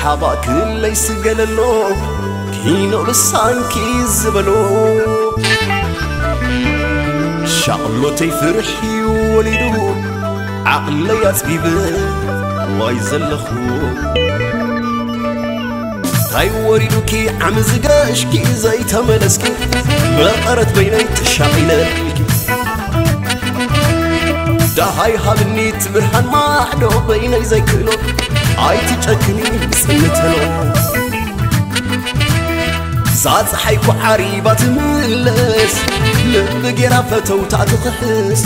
سحابا كل يسجل له كينو لسان كيز بلو شغلتي فرحي وليدو عقلي يسبيبه ويزلخو هاي وريدوكي عم زقاشكي زي تملسكي ما قرت بيني تشاقينالكي دا هاي هابني تبرهن ما عدو بيني زي كيلو هاي تجاكني بسنتلو زاد حيكو عريبات ملس لبقي رافتو تعتقحس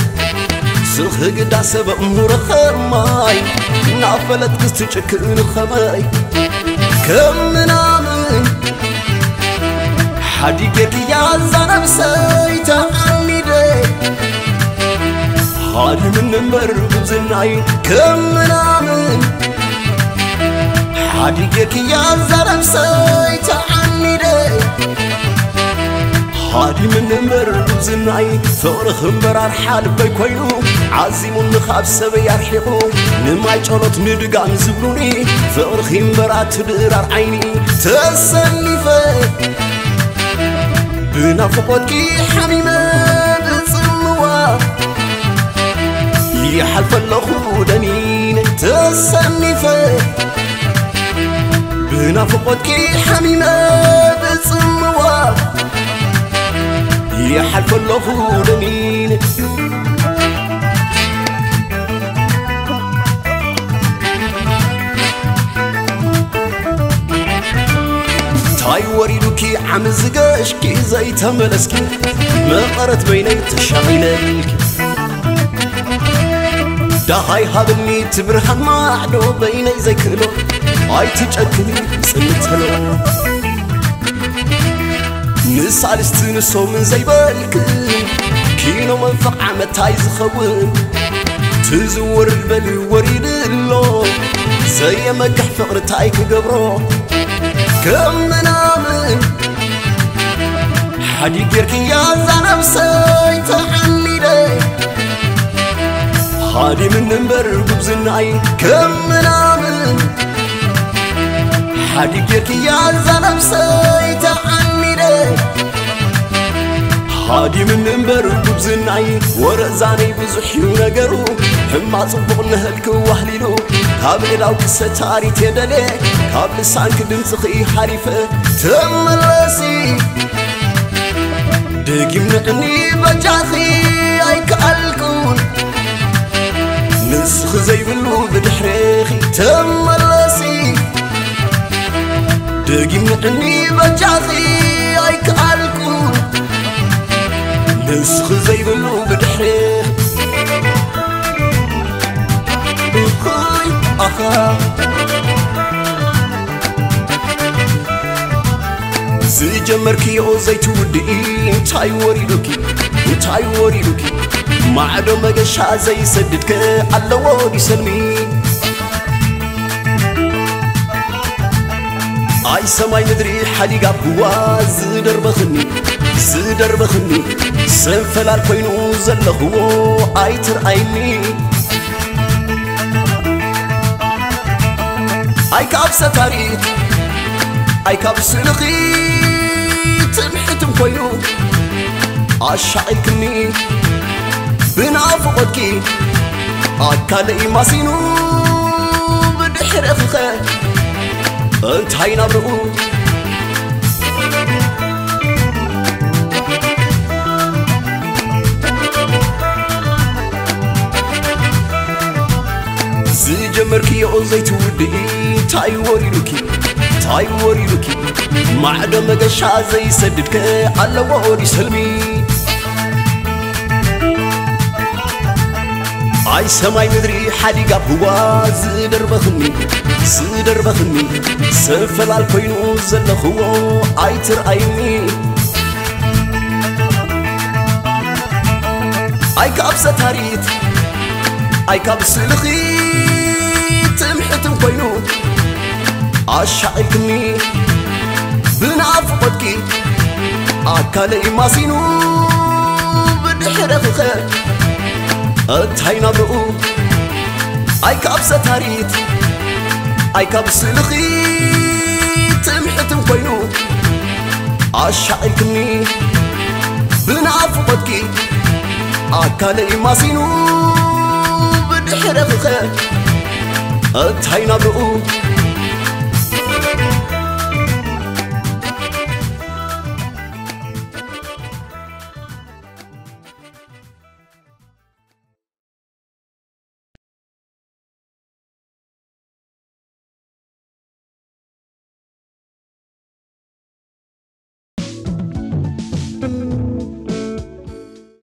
سخ قدا سبق مرخماي نعفلت قستجكن خماي كم نامن حديقك يا زنب سيتا عني دي هاد من نمبر بزناي كم نامن حديقك يا زنب سيتا عني دي هادي من نمبر بزناي ثور خمبرار حال بيكوينو عزيمو نخاب سبي يرحيقو نماي جولت ندقام زبلوني ثور خمبرات تدرار عيني تسنفه بنافقوتكي حميمة بتصموا يحلف اللخو دنين تسنفه بنافقوتكي حميمة بتصموا يحلف اللخو دنين تاي وريدوكي عم زقاشكي زي تملسكي ما قرت بيني تشاغينالكي دا هاي هابني تبرهن ما عدو بيني زي كيلو هاي تجاكني سنتلو نسالست نسو من زي بالك كينو منفق عمتاي زخون تزور البلي وريد اللو زي مقح فقرتاي كقبرو كم نامن حديقك يا زنب سيتا عني دي هادي من نمبر ببزناي كم نامن حديقك يا زنب سيتا عني دي هادي من نمبر ببزناي ورزاني بزحيو نقرو هما صبق نهلك وحليلو قبل لو كستاري تدلي قبل سانك دمسخي حريفة تملسي دقي منقني بجاخي ايك الكون نسخ زي بلو بدحريخي تملسي دقي منقني بجاخي ايك الكون نسخ زي بلو بدحريخي زجمركي او زيتو ودي تاي وريدوكي ما عدو مقشا زي سددك علو دي سلمي اي سماي مدري حليقا بوا زدر بخني سنفلال كوينو زلخو اي ترعيني اي كاب ستاريت اي كاب سلقي تمحتم كوينو عشاقكني بنافقتكي اكالي ماسينو بدحر اخخه انت هاي نبرقو زجمركي او زيتو ودي تاي وريدوكي ما عدا مقشا زي سددك على وعودي سلمي اي سماي مدري حديقا بوا زدر بخني سفلال كوينو زلخو اي ترعيني اي كاب ستاريت اي كاب سلخي تمحتم كوينو عشاقكني بنافقتكي اكالي ماسينو بدحر اخخه انت هاي نبرقو اي كاب ستاريت اي كاب سلخي عشقكني بنعفقتك أكالي ماسينو بدحرفك أتهينا برؤو